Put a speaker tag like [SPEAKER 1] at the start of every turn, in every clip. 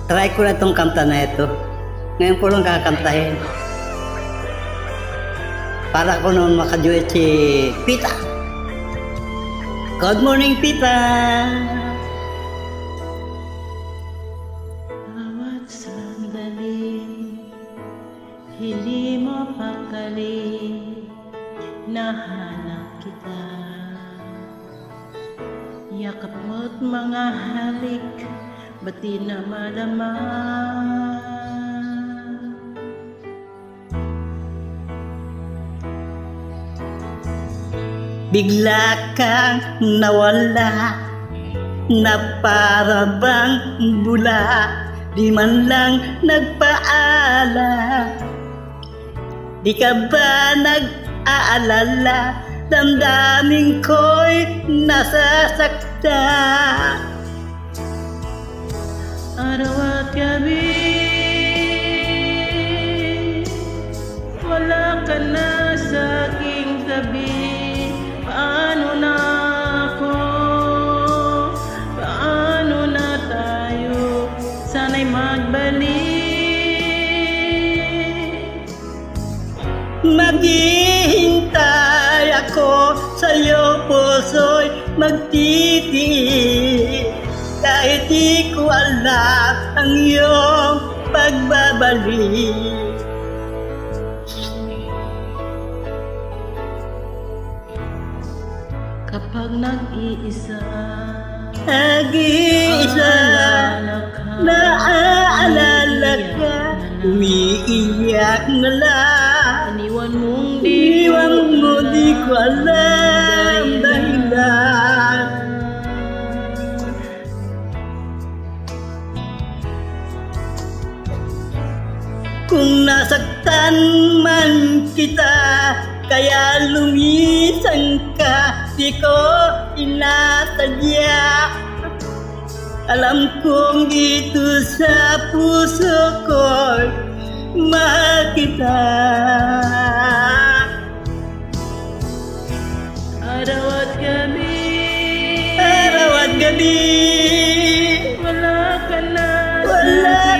[SPEAKER 1] Try ko na itong kanta na ito. Ngayon ko lang kakantahin. Para ko naman makaduet si Pita. Good morning, Pita!
[SPEAKER 2] Bawat sandali, hindi mo pakali, nahanap kita. Yakap mo't mga halik, ba't di na madama?
[SPEAKER 1] Bigla kang nawala, na para bang bula, di man lang nagpaalam. Di ka ba nag-aalala, damdamin ko'y nasasaktan.
[SPEAKER 2] Araw at gabi, wala ka na sa aking tabi. Paano na ako? Paano na tayo? Sana'y magbalik.
[SPEAKER 1] Maghihintay ako sa'yo, puso'y magtitiis. Kahit di ko alam ang iyong pagbabalik.
[SPEAKER 2] Kapag nag-iisa,
[SPEAKER 1] naaalala ka, umiiyak na lang.
[SPEAKER 2] iniwan mong
[SPEAKER 1] Di ko alam dahilan. Kung nasaktan man kita, kaya lumisan ka, di ko inasadya. Alam kong dito sa puso ko'y mahal kita.
[SPEAKER 2] araw at gabi, wala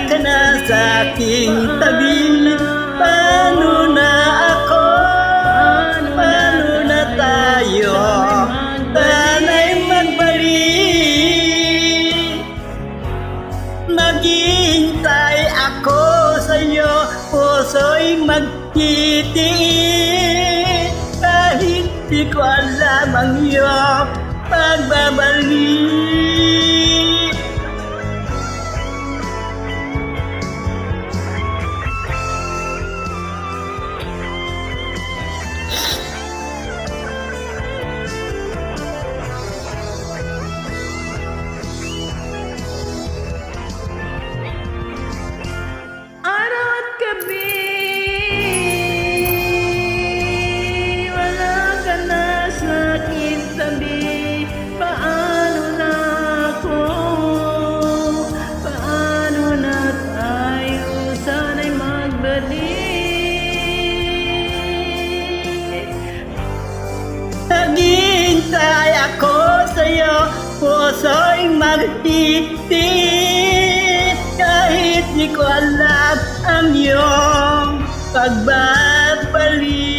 [SPEAKER 2] ka na
[SPEAKER 1] sa aking tabi. Paano na ako? Paano na tayo? Sana'y magbalik. Maghihintay ako sa'yo, puso'y magtitiis. Kahit di ko alam ang iyong pagbabalik.
[SPEAKER 2] araw at gabi, wala ka na sa aking tabi. Paano na ako? Paano na tayo? Sana'y magbalik.
[SPEAKER 1] Naghihintay ako sa'yo, puso'y magtitiis. Kahit di ko alam ang iyong pagbabalik.